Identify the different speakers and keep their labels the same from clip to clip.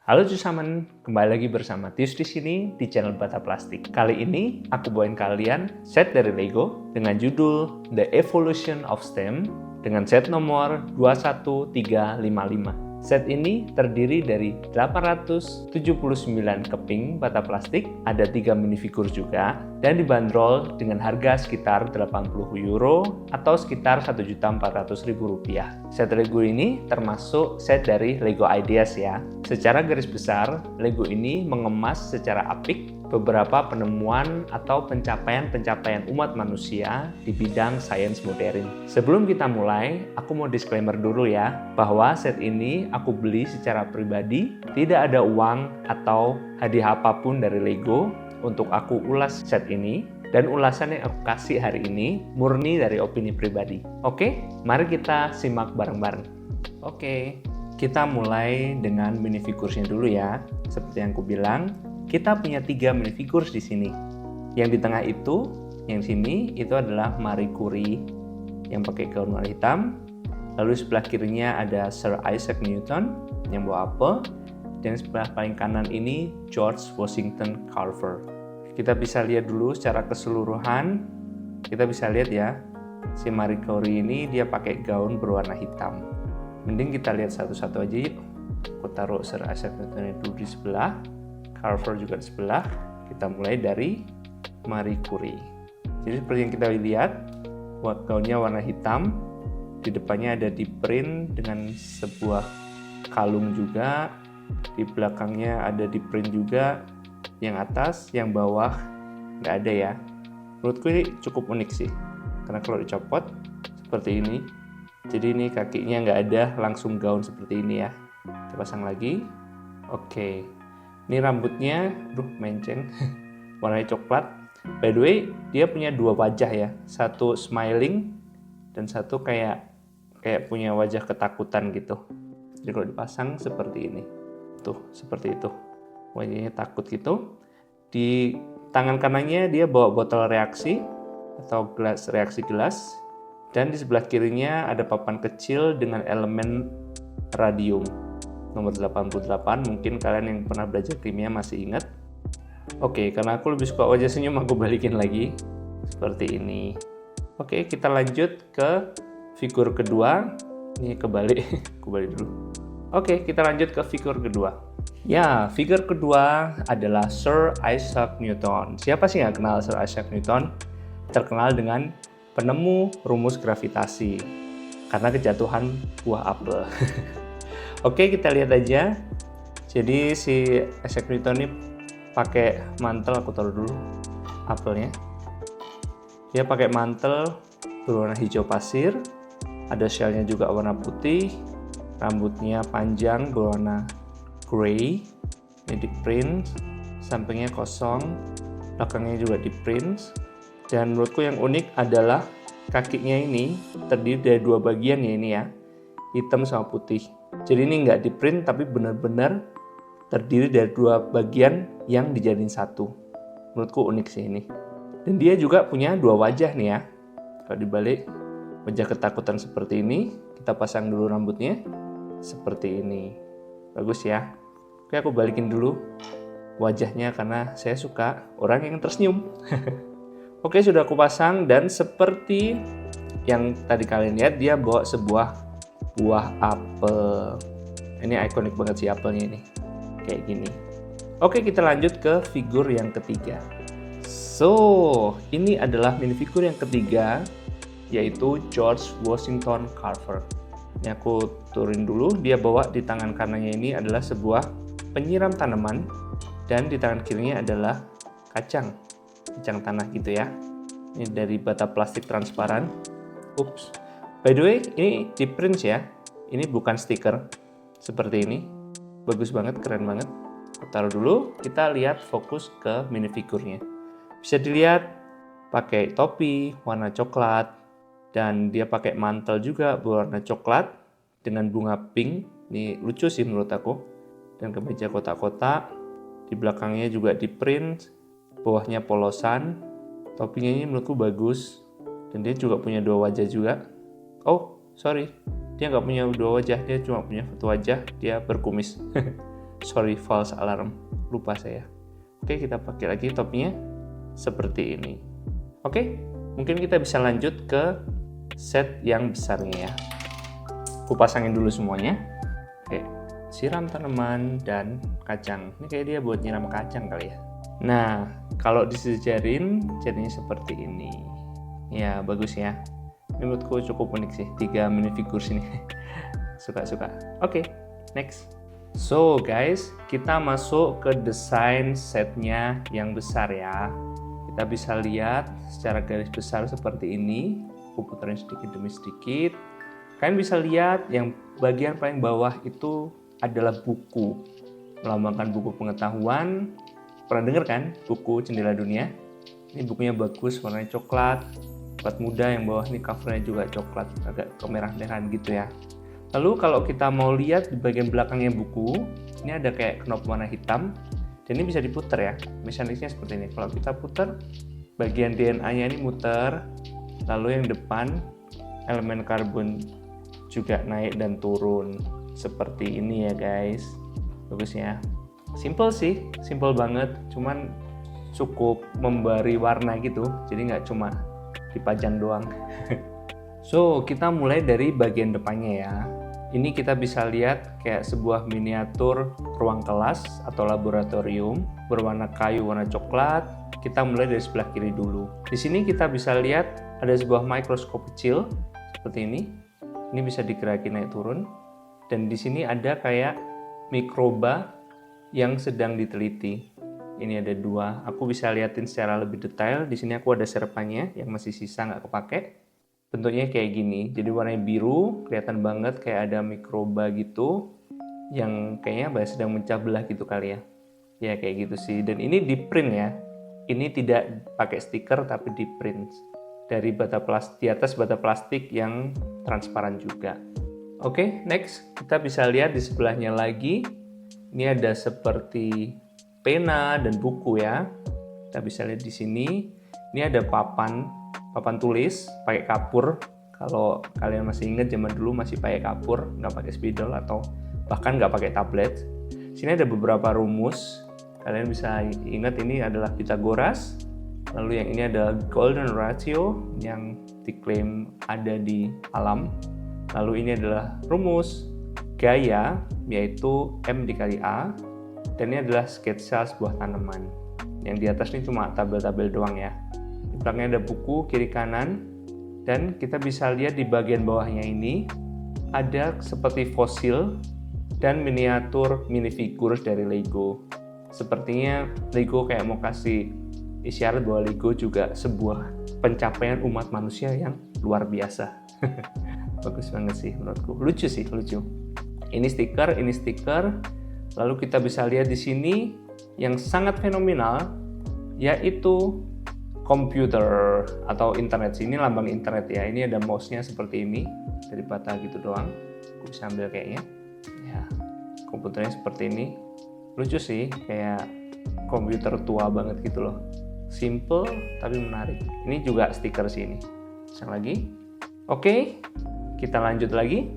Speaker 1: Halo Cusamen, kembali lagi bersama Tius di sini di channel Bata Plastik. Kali ini aku bawain kalian set dari Lego dengan judul The Evolution of STEM dengan set nomor 21355. Set ini terdiri dari 879 keping bata plastik, ada 3 minifigur juga, dan dibanderol dengan harga sekitar 80 euro atau sekitar Rp1.400.000. Set Lego ini termasuk set dari Lego Ideas ya. Secara garis besar, Lego ini mengemas secara apik beberapa penemuan atau pencapaian-pencapaian umat manusia di bidang sains modern. Sebelum kita mulai, aku mau disclaimer dulu ya, bahwa set ini aku beli secara pribadi, tidak ada uang atau hadiah apapun dari Lego untuk aku ulas set ini, dan ulasan yang aku kasih hari ini murni dari opini pribadi. Oke, mari kita simak bareng-bareng. Oke, kita mulai dengan minifigursnya dulu ya. Seperti yang aku bilang, kita punya 3 minifigurs di sini. Yang di tengah itu, yang sini itu adalah Marie Curie yang pakai gaun warna hitam. Lalu sebelah kirinya ada Sir Isaac Newton yang bawa apel, dan sebelah paling kanan ini George Washington Carver. Kita bisa lihat dulu secara keseluruhan. Kita bisa lihat ya, si Marie Curie ini dia pakai gaun berwarna hitam. Mending kita lihat satu-satu aja yuk. Aku taruh Sir Isaac Newton itu di sebelah, Carver juga di sebelah. Kita mulai dari Marie Curie. Jadi seperti yang kita lihat, gaunnya warna hitam. Di depannya ada di print dengan sebuah kalung juga. Di belakangnya ada di print juga. Yang atas, yang bawah nggak ada ya. Menurutku ini cukup unik sih. Karena kalau dicopot seperti ini. Jadi ini kakinya nggak ada, langsung gaun seperti ini ya. Kita pasang lagi. Oke. Ini rambutnya, menceng, warnanya coklat. By the way, dia punya 2 wajah ya. Satu smiling, dan satu kayak punya wajah ketakutan gitu. Jadi kalau dipasang seperti ini. Tuh, seperti itu. Wajahnya takut gitu. Di tangan kanannya dia bawa botol reaksi, atau gelas reaksi gelas. Dan di sebelah kirinya ada papan kecil dengan elemen radium. Nomor 88, mungkin kalian yang pernah belajar kimia masih ingat. Oke, karena aku lebih suka wajah senyum, aku balikin lagi seperti ini. Oke, kita lanjut ke figur kedua. Ini kebalik, aku balik dulu. Oke, kita lanjut ke figur kedua. Ya, figur kedua adalah Sir Isaac Newton. Siapa sih yang kenal Sir Isaac Newton? Terkenal dengan penemu rumus gravitasi karena kejatuhan buah apel. Oke, kita lihat aja. Jadi si Isaac Newton ini pakai mantel, aku taruh dulu apelnya. Dia pakai mantel berwarna hijau pasir, ada shellnya juga warna putih, rambutnya panjang berwarna grey, ini di print, sampingnya kosong, belakangnya juga di print. Dan menurutku yang unik adalah kakinya ini terdiri dari 2 bagian ya ini ya, hitam sama putih. Jadi ini nggak di print tapi benar-benar terdiri dari 2 bagian yang dijadiin satu. Menurutku unik sih ini. Dan dia juga punya 2 wajah nih ya. Kalau dibalik, wajah ketakutan seperti ini. Kita pasang dulu rambutnya seperti ini. Bagus ya. Oke, aku balikin dulu wajahnya karena saya suka orang yang tersenyum. Oke, sudah aku pasang, dan seperti yang tadi kalian lihat, dia bawa sebuah buah apel. Ini ikonik banget sih apelnya ini. Kayak gini. Oke, kita lanjut ke figur yang ketiga. So, ini adalah minifigur yang ketiga, yaitu George Washington Carver. Ini aku turunin dulu. Dia bawa di tangan kanannya ini adalah sebuah penyiram tanaman, dan di tangan kirinya adalah kacang tanah gitu ya. Ini dari bata plastik transparan. Ups. By the way, ini di print ya. Ini bukan stiker. Seperti ini. Bagus banget, keren banget. Kita taruh dulu, kita lihat fokus ke minifigurnya. Bisa dilihat pakai topi warna coklat, dan dia pakai mantel juga berwarna coklat dengan bunga pink. Ini lucu sih menurut aku. Dan kemeja kotak-kotak. Di belakangnya juga di print. Bawahnya polosan. Topinya ini menurutku bagus. Dan dia juga punya 2 wajah juga. Oh, sorry. Dia nggak punya 2 wajah. Dia cuma punya 1 wajah. Dia berkumis. sorry, false alarm, lupa saya. Oke, kita pakai lagi topnya seperti ini. Oke, mungkin kita bisa lanjut ke set yang besarnya ya. Aku pasangin dulu semuanya. Oke, siram tanaman dan kacang. Ini kayak dia buat nyiram kacang kali ya. Nah, kalau disejarin jadinya seperti ini. Ya, bagus ya. Ini menurutku cukup unik sih, 3 minifigure sini. Suka-suka. Oke, next. So guys, kita masuk ke desain setnya yang besar ya. Kita bisa lihat secara garis besar seperti ini. Aku puterin sedikit demi sedikit. Kalian bisa lihat yang bagian paling bawah itu adalah buku. Melambangkan buku pengetahuan. Pernah dengar kan buku Jendela Dunia? Ini bukunya bagus, warnanya coklat. Buat muda yang bawah ini covernya juga coklat, agak kemerah-merahan gitu ya. Lalu kalau kita mau lihat di bagian belakangnya buku, ini ada kayak knop warna hitam, dan ini bisa diputar ya. Mekaniknya seperti ini. Kalau kita putar, bagian DNA-nya ini muter, lalu yang depan elemen karbon juga naik dan turun seperti ini ya guys. Bagus ya. Simple sih, simple banget, cuman cukup memberi warna gitu, jadi nggak cuma dipajang doang. So, kita mulai dari bagian depannya ya. Ini kita bisa lihat kayak sebuah miniatur ruang kelas atau laboratorium berwarna kayu warna coklat. Kita mulai dari sebelah kiri dulu. Di sini kita bisa lihat ada sebuah mikroskop kecil seperti ini. Ini bisa digerakin naik turun. Dan di sini ada kayak mikroba yang sedang diteliti. Ini ada 2. Aku bisa liatin secara lebih detail. Di sini aku ada serpannya yang masih sisa nggak kepake. Bentuknya kayak gini, jadi warnanya biru, kelihatan banget kayak ada mikroba gitu yang kayaknya sedang mencah belah gitu kali ya. Ya kayak gitu sih, dan ini di print ya. Ini tidak pakai stiker tapi di print dari bata plastik, di atas bata plastik yang transparan juga. Oke, next kita bisa lihat di sebelahnya lagi. Ini ada seperti pena dan buku ya. Kita bisa lihat di sini. Ini ada papan tulis pakai kapur. Kalau kalian masih ingat zaman dulu masih pakai kapur, nggak pakai spidol atau bahkan nggak pakai tablet. Sini ada beberapa rumus. Kalian bisa ingat ini adalah Pythagoras. Lalu yang ini ada golden ratio yang diklaim ada di alam. Lalu ini adalah rumus gaya, yaitu M dikali A. Dan ini adalah sketsa sebuah tanaman. Yang di atas ini cuma tabel-tabel doang ya. Di belakangnya ada buku kiri kanan, dan kita bisa lihat di bagian bawahnya ini ada seperti fosil dan miniatur minifigures dari Lego. Sepertinya Lego kayak mau kasih isyarat bahwa Lego juga sebuah pencapaian umat manusia yang luar biasa. Bagus banget sih menurutku, lucu sih, lucu. Ini stiker. Lalu kita bisa lihat di sini yang sangat fenomenal, yaitu komputer atau internet. Ini lambang internet ya. Ini ada mouse-nya seperti ini, dari bata gitu doang. Aku bisa ambil kayaknya. Ya, komputernya seperti ini. Lucu sih, kayak komputer tua banget gitu loh. Simple tapi menarik. Ini juga stiker sih ini. Pasang lagi. Oke, kita lanjut lagi.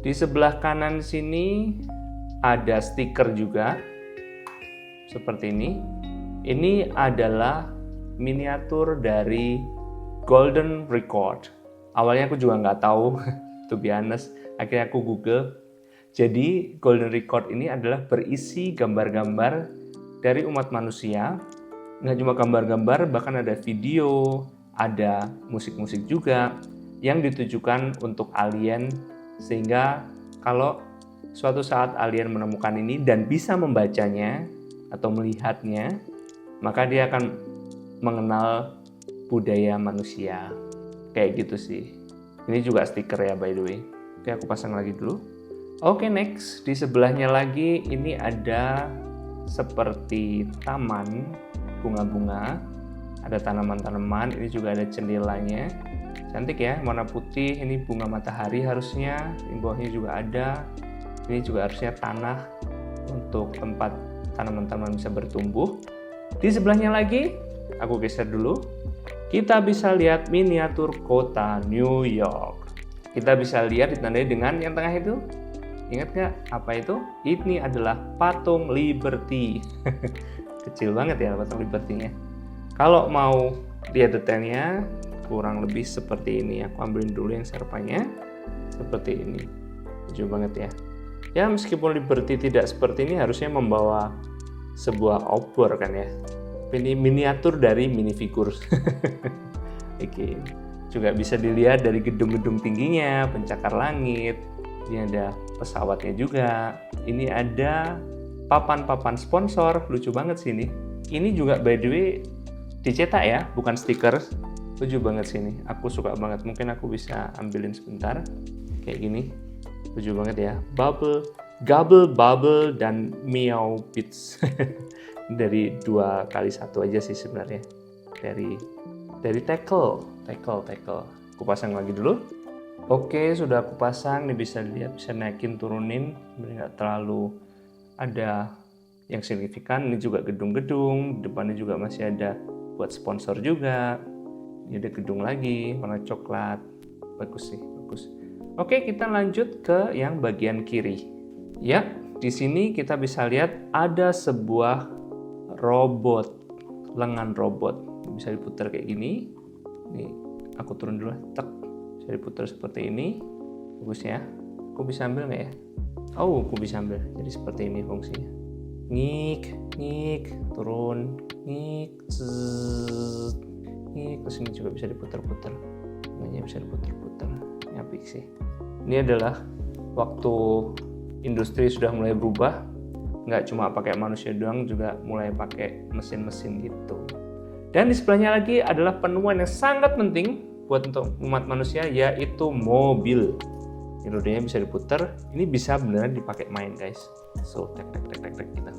Speaker 1: Di sebelah kanan sini ada stiker juga. Seperti ini. Ini adalah miniatur dari Golden Record. Awalnya aku juga nggak tahu, to be honest. Akhirnya aku Google. Jadi Golden Record ini adalah berisi gambar-gambar dari umat manusia. Nggak cuma gambar-gambar, bahkan ada video, ada musik-musik juga yang ditujukan untuk alien. Sehingga kalau suatu saat alien menemukan ini dan bisa membacanya atau melihatnya, maka dia akan mengenal budaya manusia. Kayak gitu sih. Ini juga stiker ya by the way. Oke, aku pasang lagi dulu. Oke, next. Di sebelahnya lagi ini ada seperti taman bunga-bunga. Ada tanaman-tanaman. Ini juga ada jendelanya. Cantik ya, warna putih. Ini bunga matahari harusnya. Di bawahnya juga ada. Ini juga harusnya tanah untuk tempat tanaman-tanaman bisa bertumbuh. Di sebelahnya lagi, aku geser dulu. Kita bisa lihat miniatur kota New York. Kita bisa lihat ditandai dengan yang tengah itu. Ingat nggak apa itu? Ini adalah patung Liberty. Kecil banget ya patung Liberty-nya. Kalau mau lihat detailnya, kurang lebih seperti ini. Aku ambilin dulu yang serpanya. Seperti ini. Lucu banget ya. Ya meskipun Liberty tidak seperti ini, harusnya membawa sebuah obor kan ya. Ini miniatur dari minifigur. Oke. Juga bisa dilihat dari gedung-gedung tingginya, pencakar langit. Ini ada pesawatnya juga. Ini ada papan-papan sponsor. Lucu banget sih ini. Ini juga by the way dicetak ya, bukan stiker. Lucu banget sih ini. Aku suka banget. Mungkin aku bisa ambilin sebentar. Kayak gini. Lucu banget ya. Bubble, dan Meow Beats. Dari 2x1 aja sih sebenarnya. Dari tackle. Aku pasang lagi dulu. Oke, sudah aku pasang. Nih bisa lihat, bisa naikin turunin. Nggak terlalu ada yang signifikan. Ini juga gedung-gedung. Depannya juga masih ada buat sponsor juga. Ini ada gedung lagi warna coklat. Bagus sih, bagus. Oke, kita lanjut ke yang bagian kiri. Ya, di sini kita bisa lihat ada sebuah robot, lengan robot. Bisa diputar kayak gini. Nih, aku turun dulu. Tek. Bisa diputar seperti ini. Bagus ya. Aku bisa ambil nggak ya? Oh, aku bisa ambil. Jadi seperti ini fungsinya. Ngik, turun, ngik, zzz, ngik. Terus ini juga bisa diputar-putar. Ini bisa diputar-putar. Ini apik sih. Ini adalah waktu industri sudah mulai berubah. Nggak cuma pakai manusia doang, juga mulai pakai mesin-mesin gitu. Dan di sebelahnya lagi adalah penemuan yang sangat penting buat untuk umat manusia, yaitu mobil. Ini rodanya bisa diputar. Ini bisa beneran dipakai main guys. So, tek gitu.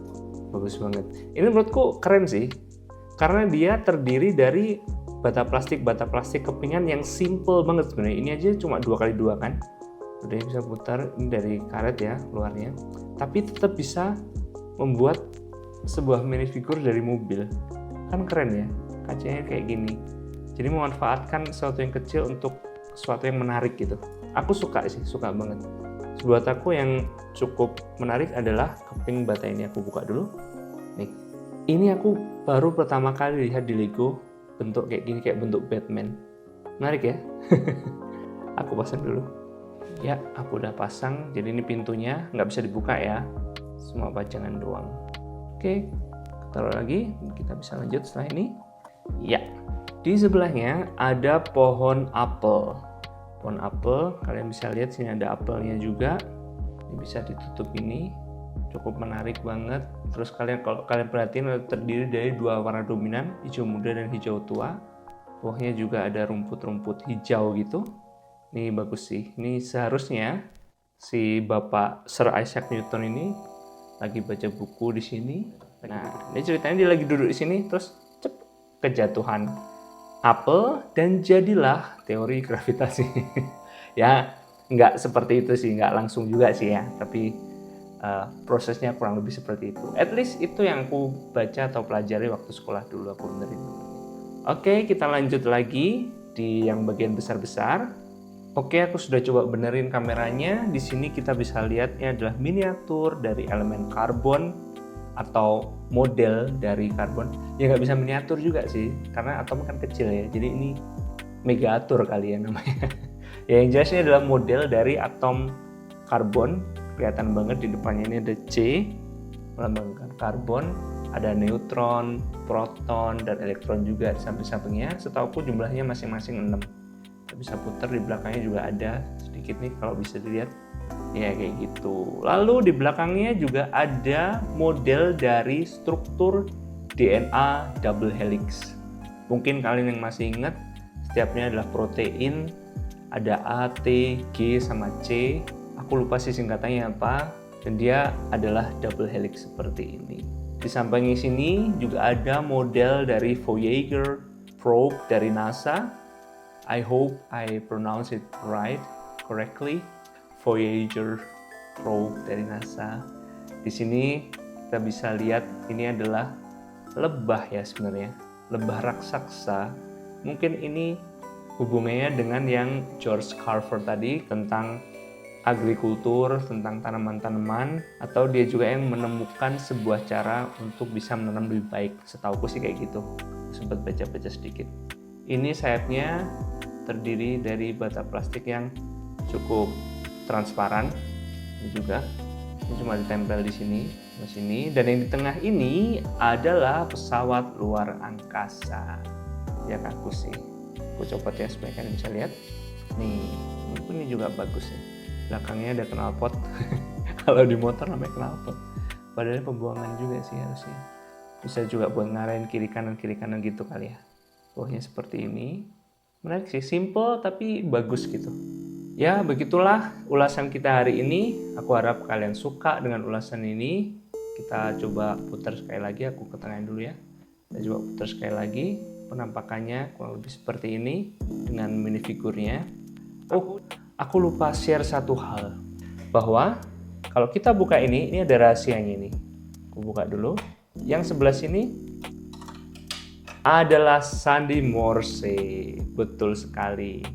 Speaker 1: Bagus banget. Ini menurutku keren sih, karena dia terdiri dari bata plastik kepingan yang simple banget sebenarnya. Ini aja cuma 2x2 kan. Rodanya bisa putar. Ini dari karet ya luarnya. Tapi tetap bisa membuat sebuah minifigur dari mobil. Kan keren ya. Kacanya kayak gini. Jadi memanfaatkan sesuatu yang kecil untuk sesuatu yang menarik gitu. Aku suka sih, suka banget. Buat aku yang cukup menarik adalah keping bata ini. Aku buka dulu. Nih, ini aku baru pertama kali lihat di Lego bentuk kayak gini, kayak bentuk Batman. Menarik ya? Aku pasang dulu. Ya, aku udah pasang. Jadi ini pintunya nggak bisa dibuka ya. Semua pajangan doang. Oke, taruh lagi. Kita bisa lanjut setelah ini. Ya, di sebelahnya ada pohon apel. Pohon apel, kalian bisa lihat sini ada apelnya juga. Ini bisa ditutup ini, cukup menarik banget. Terus kalau kalian perhatiin terdiri dari dua warna dominan, hijau muda dan hijau tua. Bawahnya juga ada rumput-rumput hijau gitu. Ini bagus sih. Ini seharusnya si Bapak Sir Isaac Newton ini lagi baca buku di sini. Nah, ini ceritanya dia lagi duduk di sini, terus kejatuhan apel dan jadilah teori gravitasi. Ya, nggak seperti itu sih, nggak langsung juga sih ya, tapi prosesnya kurang lebih seperti itu. At least itu yang aku baca atau pelajari waktu sekolah dulu, aku benerin. Oke, kita lanjut lagi di yang bagian besar-besar. Oke, aku sudah coba benerin kameranya. Di sini kita bisa lihat ini adalah miniatur dari elemen karbon atau model dari karbon. Ya nggak bisa miniatur juga sih, karena atom kan kecil ya. Jadi ini megatur kali ya namanya. Ya yang jelas ini adalah model dari atom karbon. Kelihatan banget di depannya ini ada C, melambangkan karbon. Ada neutron, proton, dan elektron juga di samping-sampingnya. Setauku jumlahnya masing-masing 6. Bisa putar, di belakangnya juga ada sedikit nih kalau bisa dilihat. Ya kayak gitu. Lalu di belakangnya juga ada model dari struktur DNA double helix. Mungkin kalian yang masih ingat, setiapnya adalah protein. Ada A, T, G, sama C. Aku lupa sih singkatannya apa. Dan dia adalah double helix seperti ini. Di samping sini juga ada model dari Voyager probe dari NASA. I hope I pronounce it correctly. Voyager probe dari NASA. Di sini kita bisa lihat ini adalah lebah ya sebenarnya, lebah raksasa. Mungkin ini hubungannya dengan yang George Carver tadi tentang agrikultur, tentang tanaman-tanaman, atau dia juga yang menemukan sebuah cara untuk bisa menanam lebih baik. Setauku sih kayak gitu. Sempat baca-baca sedikit. Ini sayapnya terdiri dari bata plastik yang cukup transparan. Ini juga ini cuma ditempel di sini, dan yang di tengah ini adalah pesawat luar angkasa. Ya aku sih. Aku copot ya supaya kalian bisa lihat. Nih, ini juga bagus ya. Belakangnya ada knalpot. Kalau di motor namanya knalpot. Padahal pembuangan juga sih harusnya. Bisa juga buat ngarahin kiri kanan gitu kali ya. Bawahnya seperti ini. Menarik sih, simple tapi bagus gitu. Ya, begitulah ulasan kita hari ini. Aku harap kalian suka dengan ulasan ini. Kita coba putar sekali lagi, aku ketengahin dulu ya. Kita coba putar sekali lagi. Penampakannya kurang lebih seperti ini dengan minifigurnya. Oh, aku lupa share satu hal, bahwa kalau kita buka ini ada rahasianya ini. Aku buka dulu. Yang sebelah sini adalah sandi Morse, betul sekali.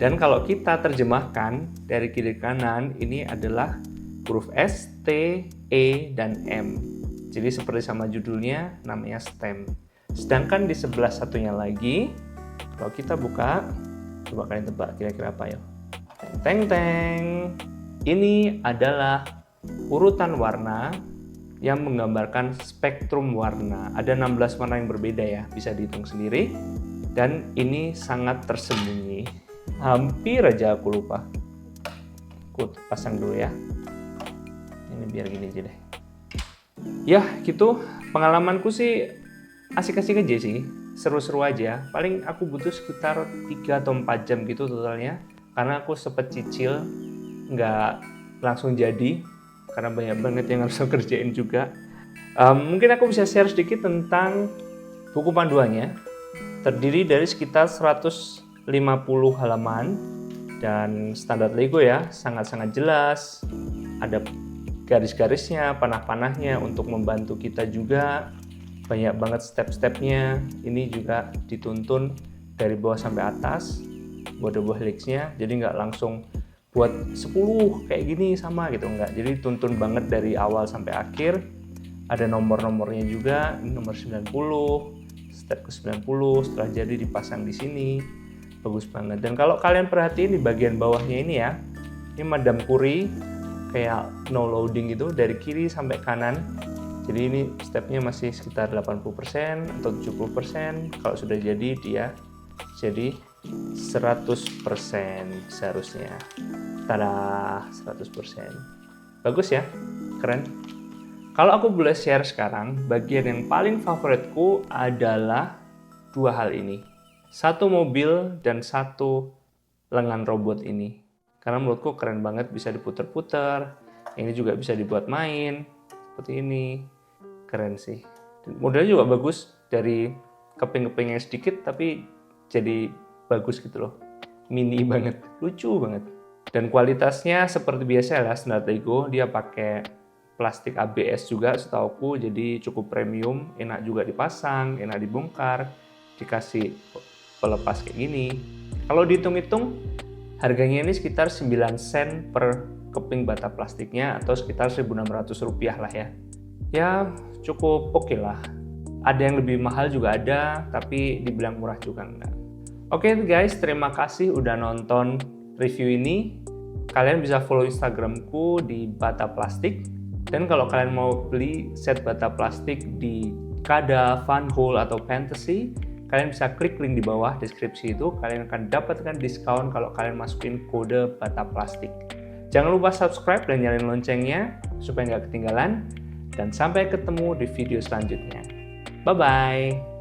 Speaker 1: Dan kalau kita terjemahkan dari kiri ke kanan, ini adalah huruf S, T, E, dan M. Jadi seperti sama judulnya, namanya STEM. Sedangkan di sebelah satunya lagi, kalau kita buka, coba kalian tebak kira-kira apa ya? Teng teng. Ini adalah urutan warna yang menggambarkan spektrum warna. Ada 16 warna yang berbeda ya, bisa dihitung sendiri. Dan ini sangat tersembunyi. Hampir aja aku lupa. Aku pasang dulu ya. Ini biar gini aja deh. Ya gitu, pengalamanku sih asik-asik aja sih. Seru-seru aja. Paling aku butuh sekitar 3 atau 4 jam gitu totalnya. Karena aku sempat cicil, nggak langsung jadi. Karena banyak banget yang harus aku kerjain juga. Mungkin aku bisa share sedikit tentang buku panduannya. Terdiri dari sekitar 150 halaman. Dan standar Lego ya, sangat-sangat jelas. Ada garis-garisnya, panah-panahnya untuk membantu kita juga. Banyak banget step-stepnya. Ini juga dituntun dari bawah sampai atas. Buah helixnya, jadi nggak langsung buat 10 kayak gini sama gitu, enggak. Jadi tuntun banget dari awal sampai akhir. Ada nomor-nomornya juga, ini nomor 90, step ke 90, setelah jadi dipasang di sini. Bagus banget. Dan kalau kalian perhatiin di bagian bawahnya ini ya, ini Madame Curie kayak no loading gitu dari kiri sampai kanan. Jadi ini stepnya masih sekitar 80% atau 70%. Kalau sudah jadi dia jadi 100% seharusnya. Tada, 100%. Bagus ya? Keren. Kalau aku boleh share sekarang, bagian yang paling favoritku adalah dua hal ini. Satu mobil dan satu lengan robot ini. Karena menurutku keren banget, bisa diputer-puter. Ini juga bisa dibuat main. Seperti ini. Keren sih. Modelnya juga bagus. Dari keping-kepingnya sedikit, tapi jadi bagus gitu loh. Mini banget. Lucu banget. Dan kualitasnya seperti biasa lah, standar Lego. Dia pakai plastik ABS juga setauku. Jadi cukup premium. Enak juga dipasang, enak dibongkar. Dikasih pelepas kayak gini. Kalau dihitung-hitung, harganya ini sekitar 9 sen per keping bata plastiknya atau sekitar 1.600 rupiah lah ya. Ya cukup oke lah. Ada yang lebih mahal juga ada, tapi dibilang murah juga enggak. Oke guys, terima kasih udah nonton review ini. Kalian bisa follow Instagramku di Bata Plastik. Dan kalau kalian mau beli set bata plastik di Kada, Funhole, atau Fantasy, kalian bisa klik link di bawah deskripsi itu. Kalian akan dapatkan diskon kalau kalian masukin kode Bata Plastik. Jangan lupa subscribe dan nyalain loncengnya supaya nggak ketinggalan. Dan sampai ketemu di video selanjutnya. Bye-bye!